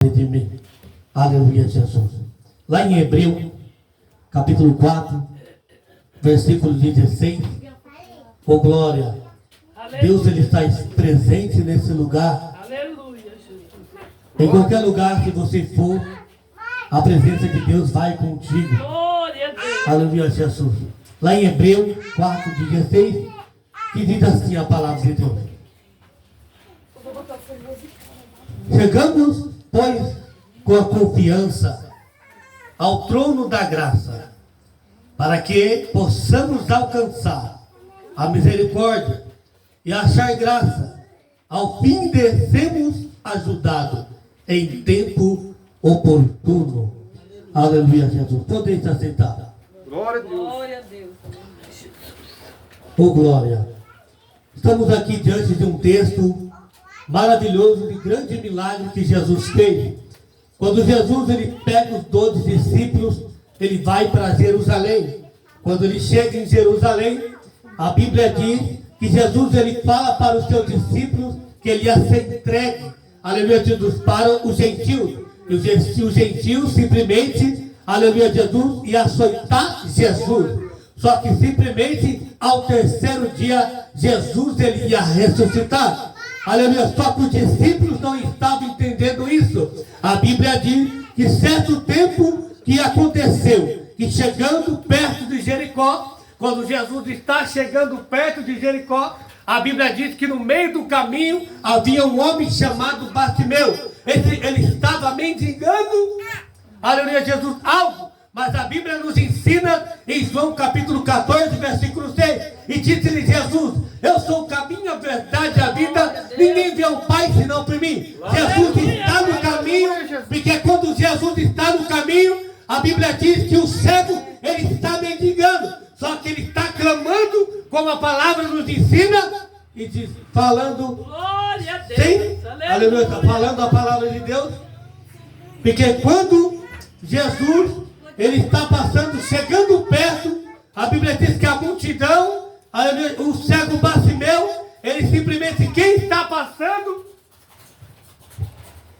de mim. Aleluia, Jesus. Lá em Hebreu, capítulo 4, versículo 16. Oh glória. Aleluia. Deus, Ele está presente nesse lugar. Aleluia, Jesus. Em qualquer lugar que você for, a presença de Deus vai contigo. Glória a Deus. Aleluia, Jesus. Lá em Hebreu 4, 16, que diz assim a palavra de Deus. Chegamos, pois, com a confiança ao trono da graça, para que possamos alcançar a misericórdia e achar graça, ao fim de sermos ajudados em tempo oportuno. Aleluia, Jesus. Podem se aceitar. Glória a Deus. Glória a Deus. Oh, glória. Estamos aqui diante de um texto maravilhoso de grande milagre que Jesus fez. Quando Jesus ele pega os 12 discípulos, ele vai para Jerusalém. Quando ele chega em Jerusalém, a Bíblia diz que Jesus ele fala para os seus discípulos que ele ia ser entregue, aleluia, Jesus, para os gentios. E os gentios simplesmente, aleluia, Jesus, ia açoitar Jesus. Só que simplesmente ao terceiro dia, Jesus ele ia ressuscitar. Aleluia, só que os discípulos não estavam entendendo isso. A Bíblia diz que certo tempo que aconteceu, que chegando perto de Jericó, quando Jesus está chegando perto de Jericó, a Bíblia diz que no meio do caminho havia um homem chamado Bartimeu. Ele estava mendigando, aleluia, Jesus, algo. Mas a Bíblia nos ensina em João capítulo 14, versículo 6. E disse-lhe Jesus: eu sou o caminho, a verdade e a vida. Ninguém vê o Pai senão por mim. Jesus está no caminho, porque quando Jesus está no caminho, a Bíblia diz que o cego, ele está mendigando. Só que ele está clamando, como a palavra nos ensina, e diz, falando, Glória a Deus. sim, aleluia, falando a palavra de Deus. Porque quando Jesus ele está passando, chegando perto, a Bíblia diz que a multidão, o cego Bartimeu, ele simplesmente, quem está passando,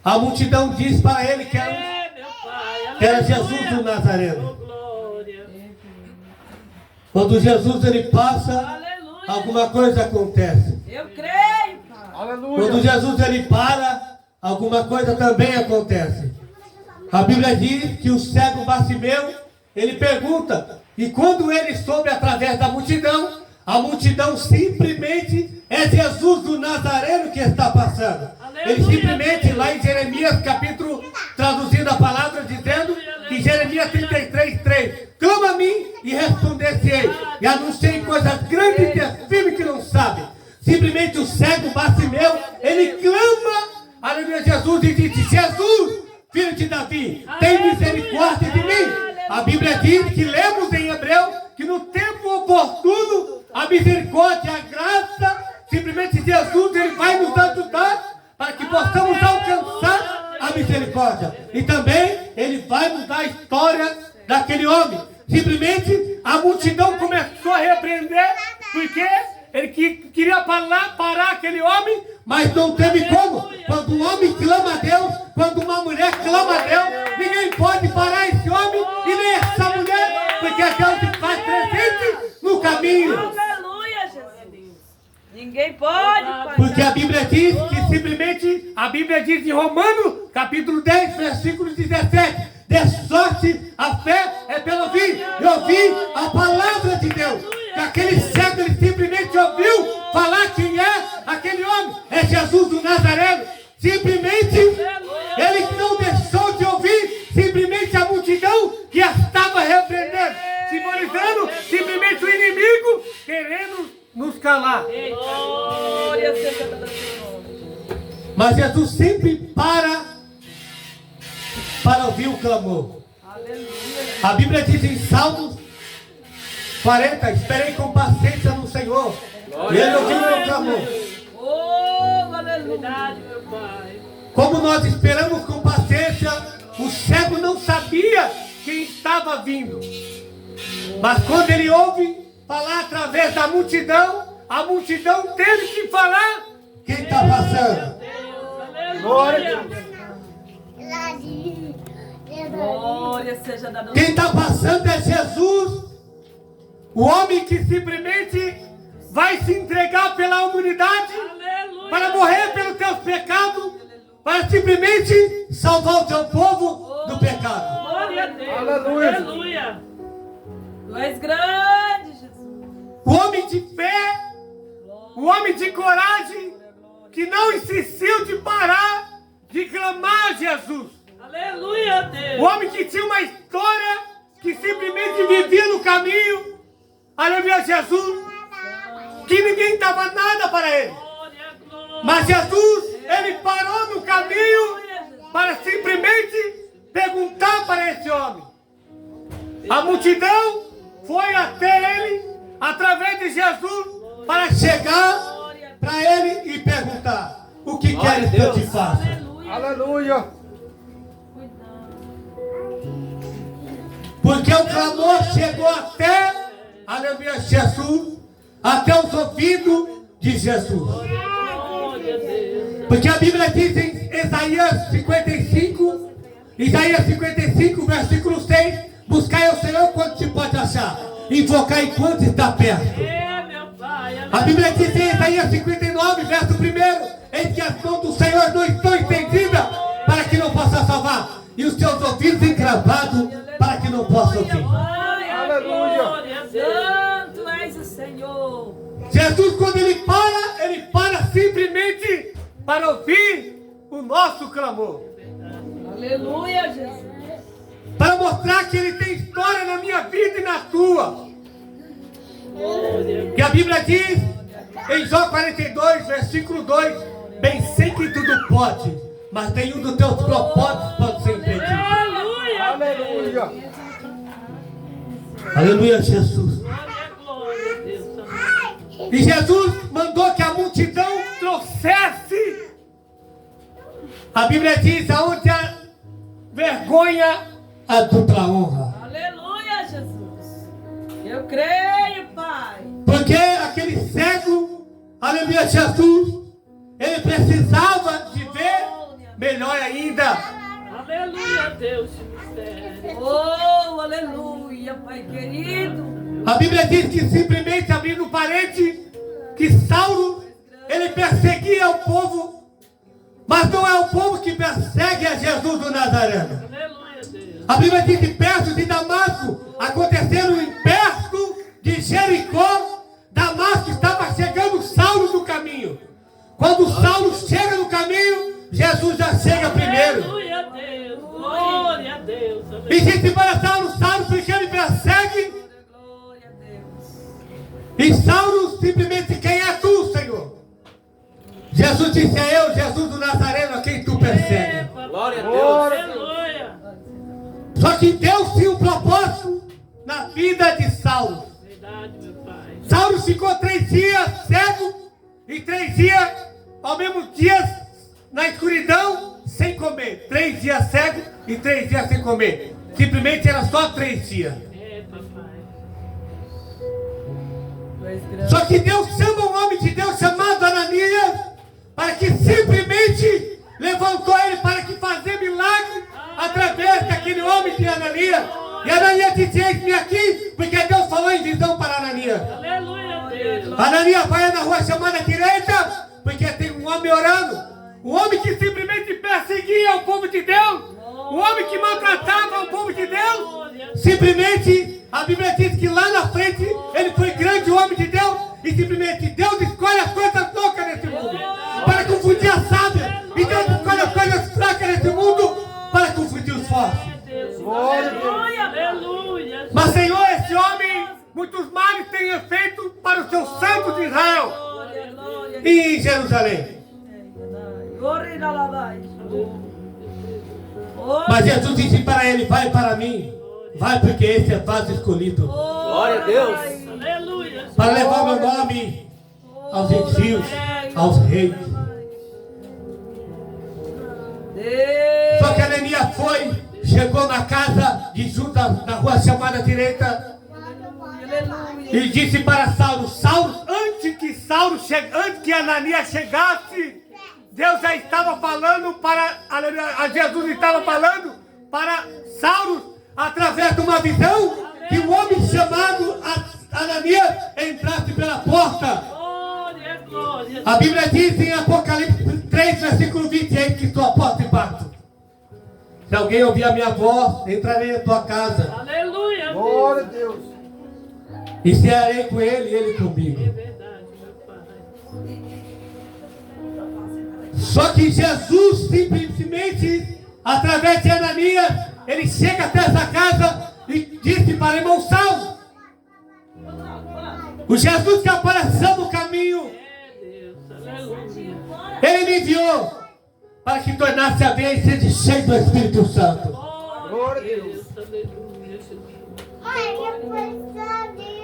a multidão diz para ele que era Jesus do Nazareno. Quando Jesus ele passa, alguma coisa acontece. Eu creio. Aleluia. Quando Jesus ele para, alguma coisa também acontece. A Bíblia diz que o cego Bartimeu, ele pergunta, e quando ele soube através da multidão, a multidão simplesmente é Jesus do Nazareno que está passando. Aleluia. Ele simplesmente, lá em Jeremias capítulo, traduzindo a palavra, dizendo que Jeremias 33, 3, clama a mim e responder-se-ei, e anunciei coisas grandes e firmes que não sabe. Simplesmente o cego Bartimeu, ele clama, aleluia, Jesus, e diz, Jesus, filho de Davi, tem misericórdia de mim. A Bíblia diz que lemos em Hebreu que no tempo oportuno a misericórdia, a graça, simplesmente Jesus ele vai nos ajudar para que possamos alcançar a misericórdia. E também ele vai mudar a história daquele homem. Simplesmente a multidão começou a repreender porque ele queria parar aquele homem, mas não teve como. Quando um homem clama a Deus, quando uma mulher clama a Deus, ninguém pode parar esse homem e nem essa mulher, porque Deus está presente no caminho. Aleluia, Jesus. Ninguém pode parar. Porque a Bíblia diz que simplesmente, a Bíblia diz em Romanos, capítulo 10, versículo 17, de sorte a fé é pelo ouvir, e ouvir a palavra de Deus. Que aquele cego, ele simplesmente ouviu falar quem é aquele homem, é Jesus do Nazareno. Simplesmente, ele não deixou de ouvir, simplesmente a multidão que a estava repreendendo, simbolizando simplesmente o inimigo querendo nos calar. Glória seja dada ao Senhor. Mas Jesus sempre para ouvir o clamor. Aleluia. A Bíblia diz em Salmos 40, esperei com paciência no Senhor, e Ele ouviu o meu clamor. Oh, aleluia, meu Pai. Como nós esperamos com paciência, o cego não sabia quem estava vindo. Mas quando ele ouve falar através da multidão, a multidão teve que falar quem está passando. Deus, aleluia. Glória a Deus. Glória seja dada. Quem está passando é Jesus, o homem que simplesmente vai se entregar pela humanidade, Aleluia. para morrer pelos teus pecados, para simplesmente salvar o teu povo do pecado. Glória a Deus. Aleluia. Aleluia. Tu és grande, Jesus. O homem de fé, o homem de coragem, que não insistiu de parar de clamar a Jesus. Aleluia, Deus. O homem que tinha uma história, que simplesmente vivia no caminho, aleluia a Jesus, que ninguém dava nada para ele. Glória, glória. Mas Jesus, ele parou no caminho para simplesmente perguntar para esse homem. A multidão foi até ele, através de Jesus, para chegar para ele e perguntar: o que queres que eu te faça? Aleluia. Aleluia. Porque o clamor chegou até, aleluia, Jesus, até os ouvidos de Jesus. Glória a Deus. Porque a Bíblia diz em Isaías 55, versículo 6, buscai ao Senhor quanto se pode achar, invocar enquanto está perto. É, meu Pai. A Bíblia diz em Isaías 59, verso 1, eis que as mãos do Senhor não estão estendidas para que não possa salvar, e os seus ouvidos encravados para que não possa ouvir. Glória, Aleluia. glória. Santo és o Senhor. Jesus, quando ele para simplesmente para ouvir o nosso clamor. Aleluia, Jesus. Para mostrar que ele tem história na minha vida e na tua. Glória. Que a Bíblia diz em Jó 42, versículo 2: bem sei que tudo pode, mas nenhum dos teus propósitos pode ser impedido. Aleluia. Aleluia. Aleluia, Jesus. Glória, glória a Deus. E Jesus mandou que a multidão trouxesse. A Bíblia diz: aonde a vergonha, a dupla honra. Aleluia, Jesus. Eu creio, Pai. Porque aquele cego, aleluia, Jesus, ele precisava de ver melhor ainda. Aleluia, Deus de mistério. Oh, aleluia, Pai querido. A Bíblia diz que simplesmente abrindo um parente, que Saulo, ele perseguia o povo, mas não é o povo que persegue a Jesus do Nazareno. Aleluia, Deus. A Bíblia diz que perto de Damasco, aconteceram em perto de Jericó, Damasco estava chegando Saulo no caminho. Quando Saulo chega no caminho, Jesus já chega primeiro. Aleluia, Deus. Glória a Deus. E disse para Saulo, porque ele persegue. Glória a Deus. E Saulo simplesmente: quem é tu, Senhor? Jesus disse: é eu, Jesus do Nazareno, a quem tu persegue. Glória a Deus. Aleluia. Só que Deus tinha um propósito na vida de Saulo. Verdade, meu Pai. Saulo ficou 3 dias cego e 3 dias, ao mesmo dia, na escuridão, sem comer. 3 dias cego e 3 dias sem comer. Simplesmente era só 3 dias. É, papai. Só que Deus chama um homem de Deus chamado Ananias, para que simplesmente levantou ele para que fazer milagre através daquele homem de Ananias. E Ananias disse: eis-me aqui, porque Deus falou em visão para Ananias. Aleluia, Deus. Ananias vai na rua chamada direita, porque tem um homem orando. Um homem que simplesmente perseguia o povo de Deus. Um homem que maltratava o povo de Deus. Simplesmente, a Bíblia diz que lá na frente, ele foi grande homem de Deus. E simplesmente, Deus escolhe as coisas loucas nesse mundo para confundir a sábia. E Deus escolhe as coisas fracas nesse mundo para confundir os fortes. Aleluia, aleluia. Mas, Senhor, esse homem, muitos males tem feito para os seus santos de Israel Glória, glória. e em Jerusalém. Glória na lavagem. Mas Jesus disse para ele: vai para mim, vai, porque esse é vaso escolhido Glória a Deus. Aleluia. para levar meu nome aos gentios, aos reis. Deus. Só que Ananias foi, chegou na casa de Judas, na rua chamada direita, Aleluia. e disse para Saulo: Saulo, antes que Ananias chegasse, Deus já estava falando para, Jesus estava falando para Saulo, através de uma visão, que um homem chamado Ananias entrasse pela porta. Glória, glória. A Bíblia diz em Apocalipse 3, versículo 28, que estou à porta e bato. Se alguém ouvir a minha voz, entrarei na tua casa. Aleluia. Glória a Deus. E cearei com ele e ele comigo. É verdade, meu Pai. Só que Jesus simplesmente, através de Ananias, ele chega até essa casa e disse para o irmão Saulo: o Jesus que apareceu no caminho, É Deus. Aleluia. ele me enviou para que tornasse a vez e seja cheio do Espírito Santo. Glória a Deus. Aleluia, Jesus.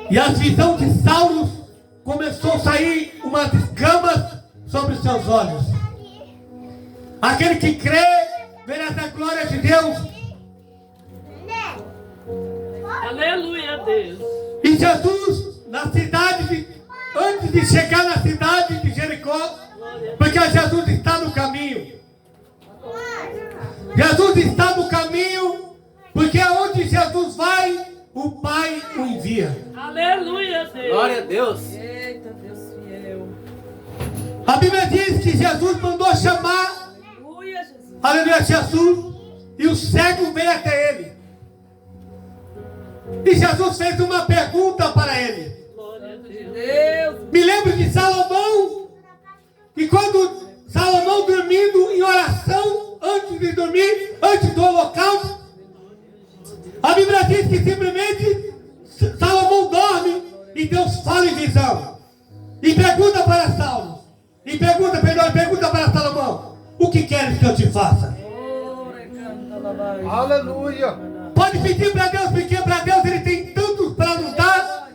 E a visão de Saulo começou a sair umas escamas sobre os seus olhos. Aquele que crê, verá a glória de Deus. Aleluia, Deus. E Jesus, na cidade, antes de chegar na cidade de Jericó, porque Jesus está no caminho. Jesus está no caminho, porque aonde Jesus vai, o Pai o envia. Aleluia, Deus. Glória a Deus. Eita, Deus fiel. A Bíblia diz que Jesus mandou chamar, Aleluia, Jesus. aleluia, Jesus, e o cego veio até ele. E Jesus fez uma pergunta para ele. Glória a Deus. Me lembro de Salomão, e quando Salomão dormindo em oração, antes de dormir, antes do holocausto, a Bíblia diz que simplesmente Salomão dorme e Deus fala em visão. E pergunta para Saulo, pergunta para Salomão: o que queres que eu te faça? Aleluia. Pode pedir para Deus, porque para Deus ele tem tantos para nos dar.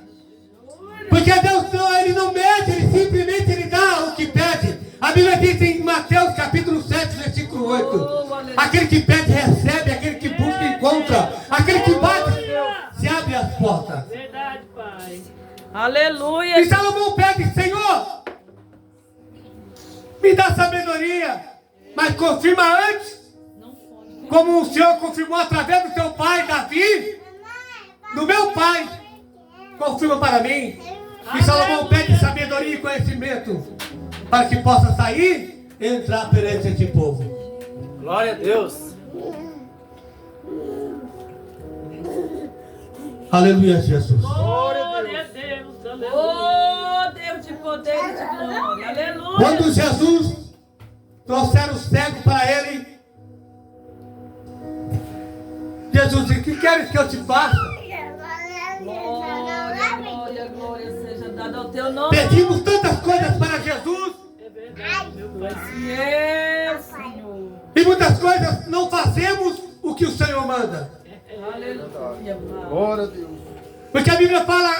Porque Deus não, ele não mede, ele simplesmente ele dá o que pede. A Bíblia diz em Mateus capítulo 7, versículo 8: aquele que pede recebe, aquele que busca encontra, aquele que bate se abre as portas. Verdade, Pai. Aleluia. E Salomão pede: Senhor, me dá sabedoria, mas confirma antes, como o Senhor confirmou através do seu pai Davi, do meu pai, confirma para mim. E Salomão pede sabedoria e conhecimento para que possa sair e entrar perante este povo. Glória a Deus. Aleluia, Jesus. Glória a Deus. Aleluia. Oh, Deus de poder e de glória. Aleluia. Quando Jesus trouxeram o cego para ele, Jesus disse: o que queres que eu te faça? Glória, glória seja dada ao teu nome. Pedimos tantas coisas para Jesus É verdade, meu Pai. Fiel, Senhor. e muitas coisas não fazemos o que o Senhor manda. Aleluia, Pai. Glória a Deus. Porque a Bíblia fala,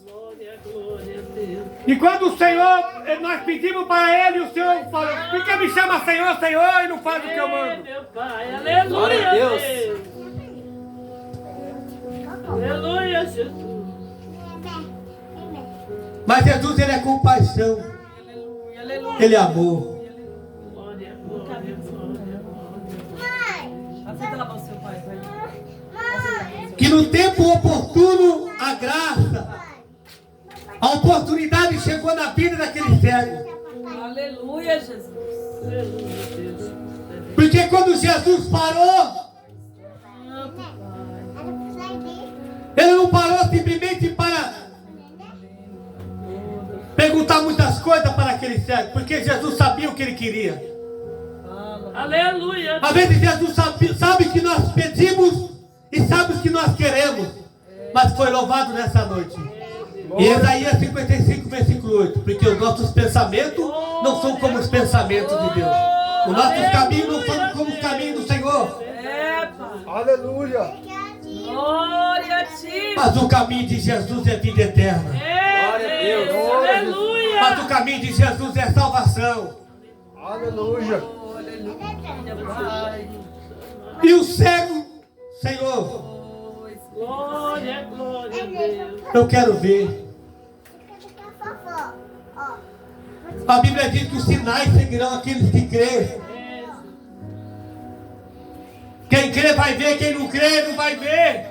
Glória, glória a Deus. e quando o Senhor, nós pedimos para Ele, o Senhor falou: por que me chama Senhor, Senhor, e não faz o que eu mando? Meu Pai, aleluia, Glória a Deus. Aleluia, Jesus. Mas Jesus, Ele é compaixão, Aleluia, aleluia. Ele é amor. Glória, glória, glória. Aceita lá para o seu pai, pai. Que no tempo oportuno, a graça, a oportunidade chegou na vida daquele cego. Aleluia, Jesus. Aleluia, Deus. Porque quando Jesus parou, Ele não parou simplesmente para perguntar muitas coisas para aquele cego, porque Jesus sabia o que ele queria. Aleluia. Às vezes Jesus sabe que nós pedimos e sabe o que nós queremos, mas foi louvado nessa noite. E Isaías 55, versículo 8: porque os nossos pensamentos não são como os pensamentos de Deus. Os nossos caminhos não são como os caminhos do Senhor. É, Pai. Aleluia. Glória a ti. Mas o caminho de Jesus é vida eterna. É, Glória a Deus. Aleluia. Mas o caminho de Jesus é salvação. Aleluia. Pai. E o cego, Senhor, Glória, glória a Deus. eu quero ver. A Bíblia diz que os sinais seguirão aqueles que creem. Quem crê vai ver, quem não crê não vai ver.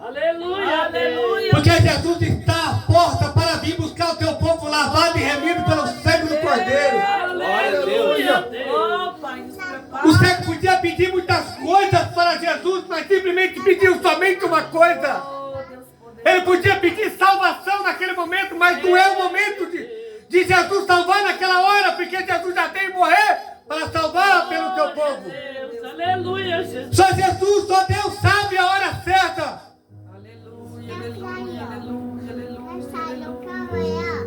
Aleluia, aleluia. Porque Jesus está à porta para vir buscar o teu povo lavado e remido pelo sangue do Cordeiro. Aleluia. Oh, Pai, nos prepara. O cego podia pedir muitas coisas para Jesus, mas simplesmente pediu somente uma coisa. Oh, Deus poderoso. Ele podia pedir salvação naquele momento, mas não é o momento de Jesus salvar naquela hora, porque Jesus já tem que morrer para salvar pelo teu povo. Deus, aleluia, Jesus. Só Jesus, só Deus sabe a hora certa. Aleluia, aleluia, aleluia, aleluia.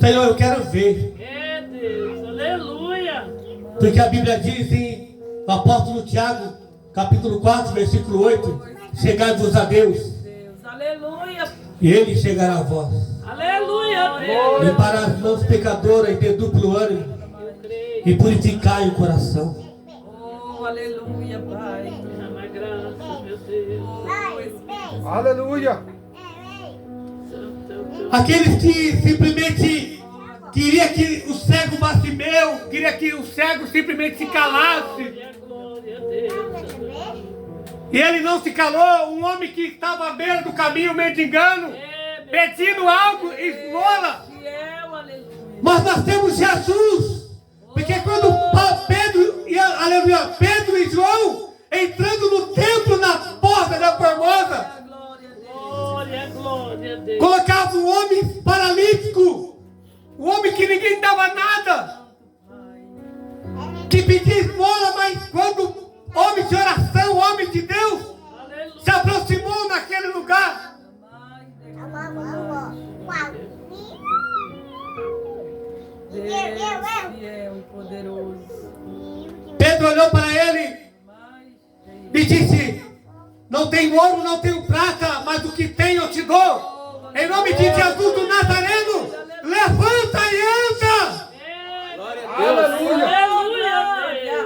Senhor, eu quero ver. É Deus, aleluia. Porque a Bíblia diz em o apóstolo Tiago, capítulo 4, versículo 8: chegai-vos a Deus, Deus, aleluia. e Ele chegará a vós. Aleluia, Deus. E para as mãos pecadoras e de duplo ânimo, Eu creio. e purificai o coração. Oh, aleluia, Pai. Chama a graça, meu Deus. Oh, Espírito Aleluia. Santo. Aqueles que simplesmente queria que o cego Bartimeu, queria que o cego simplesmente se calasse, Glória a Deus. e ele não se calou. Um homem que estava à beira do caminho mendigando, pedindo algo, esmola. Fiel, aleluia. Mas nós temos Jesus, porque quando Pedro e João entrando no templo na porta da Formosa, Glória, glória a Deus. colocava um homem paralítico, um homem que ninguém dava nada, que pedia esmola, mas quando homem de oração, homem de Deus, Aleluia. se aproximou naquele lugar, Deus fiel e poderoso. Pedro olhou para ele e disse: não tenho ouro, não tenho prata, mas o que tenho eu te dou. Em nome de Jesus do Nazareno, levanta e anda. Glória a Deus. Aleluia.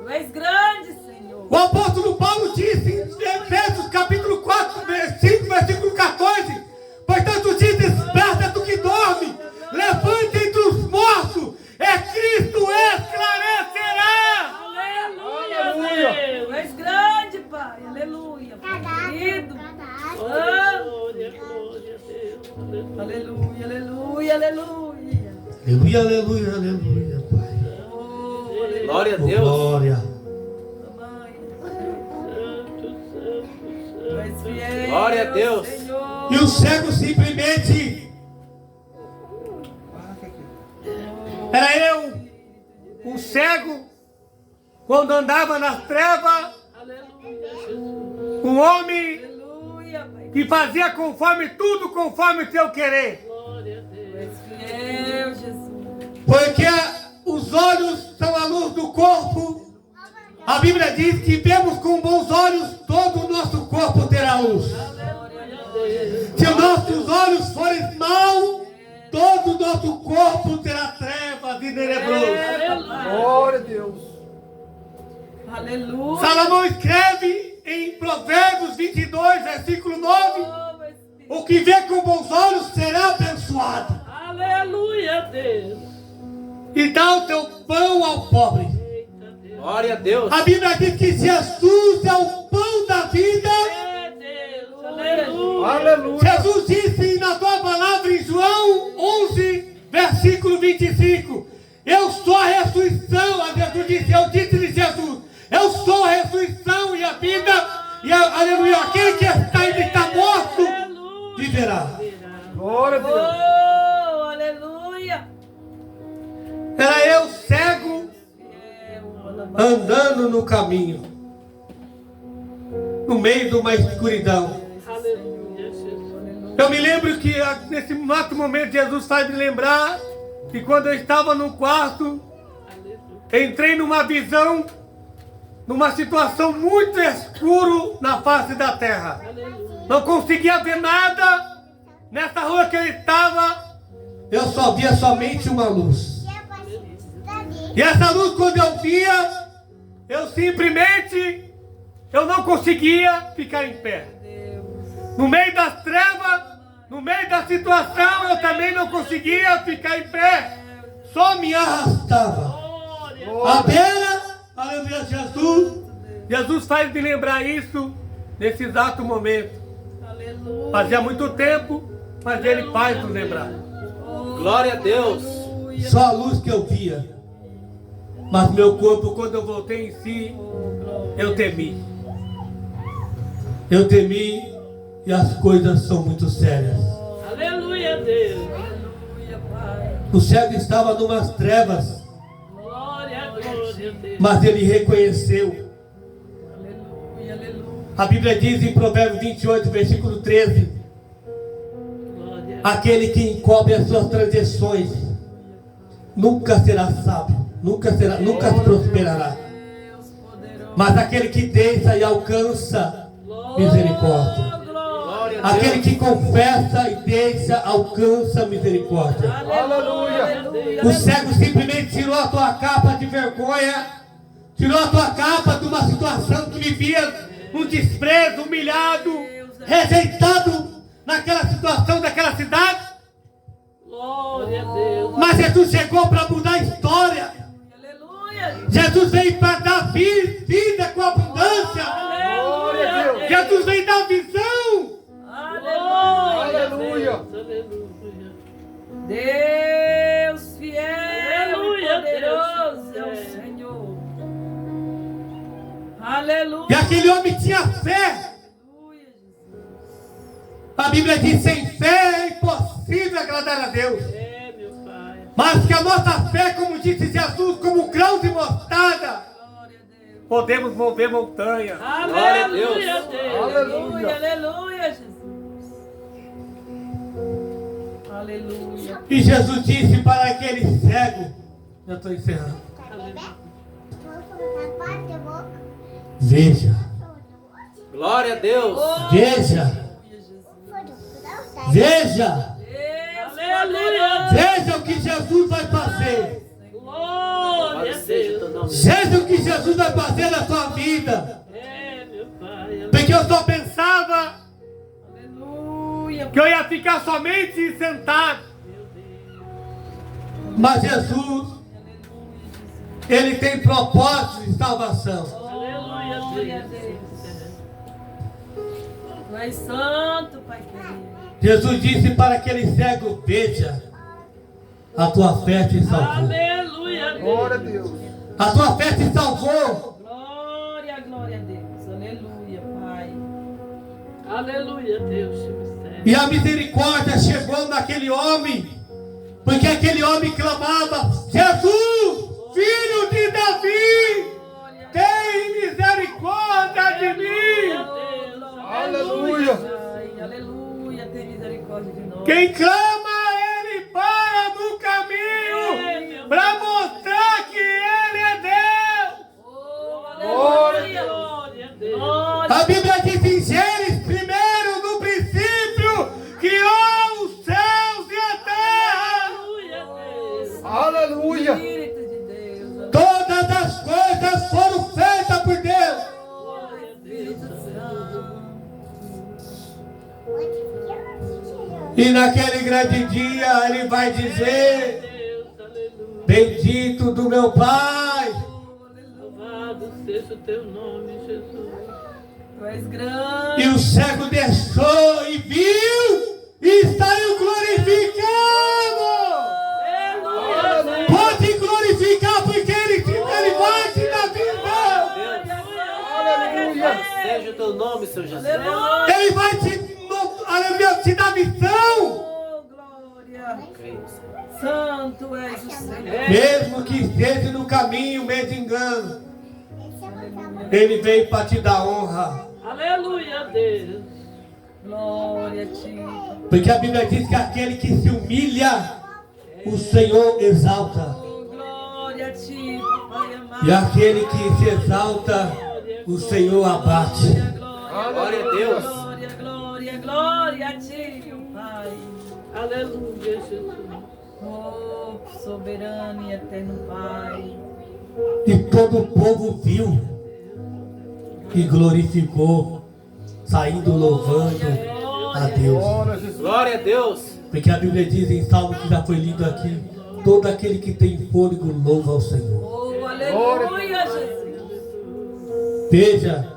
Tu és grande, Senhor. O apóstolo Paulo disse em Efésios capítulo 4, versículo 14: portanto diz, desperta tu que dorme, levanta entre os mortos, é Cristo esclarecerá. Aleluia, Deus. Tu és grande, Pai. Aleluia. Pai querido. Ah. Glória, glória a Deus. Aleluia, aleluia, aleluia. Aleluia, aleluia, aleluia, Pai. Oh, aleluia. Glória a Oh, Deus. glória. Mãe, Santo, santo, tu és fiel, Glória a Deus. Senhor. E o cego simplesmente, era eu, um cego, quando andava nas trevas, aleluia, Jesus. um homem Aleluia, Pai. que fazia tudo conforme o teu querer. Glória a Tu Deus. és fiel, Jesus. Porque os olhos são a luz do corpo. A Bíblia diz que vemos com bons olhos, todo o nosso corpo terá luz. Se os nossos olhos forem maus, todo o nosso corpo terá trevas e tenebroso. Glória a Deus. Aleluia. Salomão escreve em Provérbios 22, versículo 9: Oh, Espírito. o que vê com bons olhos será abençoado. Aleluia, Deus. E dá o teu pão ao pobre. Eita, Deus. Glória a Deus. A Bíblia diz que Jesus é o pão da vida. É Deus. Aleluia. Aleluia. Jesus disse na tua palavra em João 11, versículo 25: eu sou a ressurreição. A Jesus disse, eu disse-lhe Jesus, eu sou a ressurreição e a vida. E aleluia, aquele que está morto viverá. Glória a Deus. Oh, aleluia. Era eu cego, andando no caminho, no meio de uma escuridão. Aleluia, Jesus. Eu me lembro que nesse exato momento Jesus faz me lembrar que quando eu estava no quarto, entrei numa visão, numa situação muito escura na face da terra. Não conseguia ver nada. Nessa rua que eu estava, eu só via somente uma luz. E essa luz, quando eu via, eu não conseguia ficar em pé. No meio das trevas, No meio da situação eu também não conseguia ficar em pé. Só me arrastava. À beira, aleluia, Jesus. Jesus faz me lembrar isso nesse exato momento. Aleluia. Fazia muito tempo, mas Ele faz nos lembrar. Glória a Deus. Só a luz que eu via. Mas meu corpo, quando eu voltei em si, eu temi. Eu temi e as coisas são muito sérias. Aleluia, Deus. Aleluia, Pai. O cego estava numas trevas, Glória, glória, Deus. mas ele reconheceu. Aleluia, aleluia. A Bíblia diz em Provérbios 28, versículo 13: Glória. aquele que encobre as suas transgressões nunca será sábio, nunca prosperará. Deus poderoso. Mas aquele que deixa e alcança misericórdia. Glória a Aquele Deus. que confessa e deixa, alcança misericórdia. Aleluia. O cego simplesmente tirou a tua capa de vergonha, tirou a tua capa de uma situação que vivia um desprezo, humilhado, rejeitado naquela situação daquela cidade. Glória a Deus. Mas Jesus chegou para mudar a história. Aleluia. Jesus veio para dar vida com abundância. Glória a Deus. Jesus veio dar visão. Aleluia. Aleluia. Deus fiel Aleluia, e poderoso Deus é o fiel. Senhor. Aleluia. E aquele homem tinha fé. Aleluia, Jesus. A Bíblia diz: sem fé é impossível agradar a Deus. É, meu Pai. Mas que a nossa fé, como disse Jesus, como um grão de mostarda, Glória a Deus. podemos mover montanhas. Glória a Deus. Aleluia, Deus. Aleluia, aleluia, Jesus. Aleluia. E Jesus disse para aquele cego: eu estou encerrando. Veja, Glória a Deus. veja, veja, Deus Aleluia. veja o que Jesus vai fazer. Glória a Seja o teu Deus. nome. Veja o que Jesus vai fazer na sua vida. É, meu Pai. Porque eu só pensava Aleluia. que eu ia ficar somente sentado. Mas Jesus, Ele tem propósito de salvação. Aleluia, Deus. Tu és santo, Pai querido. Jesus disse para aquele cego: veja, a tua fé te salvou. Aleluia, Glória a Deus. Deus. A tua fé te salvou. Glória, glória a Deus. Aleluia, Pai. Aleluia, Deus. te serve. E a misericórdia chegou naquele homem. Porque aquele homem clamava: Jesus, filho de Davi, tem misericórdia de mim. Aleluia. Pai, aleluia, tem misericórdia de nós. Quem clama, Ele para no caminho para mostrar que Ele é Deus. Oh, Glória a aleluia. Glória a Deus. Glória. A Bíblia diz em Gênesis: primeiro, no princípio, criou os céus e a terra. Aleluia, Deus. Aleluia. Espírito de Deus. Todas as coisas foram feitas por Deus. Glória a Deus. E naquele grande dia Ele vai dizer: Deus, aleluia. bendito do meu Pai. Louvado seja o teu nome, Jesus. Tu és grande. E o cego deixou e viu e saiu glorificado. Aleluia. Pode glorificar, porque Ele vai te dar visão. Aleluia. Seja o teu nome, Senhor Jesus. Aleluia. Ele vai aleluia, te dar visão. Oh, glória. Santo és o Senhor. Mesmo que esteja no caminho mendigando, Ele veio para te dar honra. Aleluia, Deus. Glória a ti. Porque a Bíblia diz que aquele que se humilha, o Senhor exalta. Oh, glória a ti, Pai amado. E aquele que se exalta, o Senhor abate. Glória a Deus. Glória, glória, glória a ti, meu Pai. Aleluia, Jesus. Oh, soberano e eterno Pai. E todo o povo viu e glorificou, saindo louvando a Deus. Glória a Jesus. Glória a Deus. Porque a Bíblia diz em Salmo que já foi lido aqui: todo aquele que tem fôlego louva ao Senhor. Oh, aleluia, Jesus. Veja,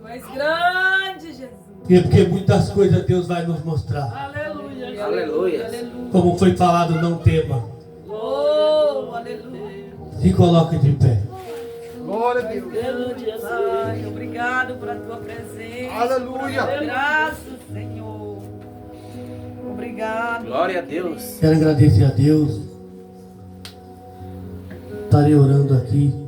Tu és grande, Jesus. é porque muitas coisas Deus vai nos mostrar. Aleluia. Aleluia. Como foi falado, não tema. Oh, aleluia. Se coloque de pé. Glória a Deus. Aleluia. Pai, obrigado por a tua presença. Aleluia. Graças, Senhor. Obrigado. Glória a Deus. Quero agradecer a Deus. Estarei orando aqui.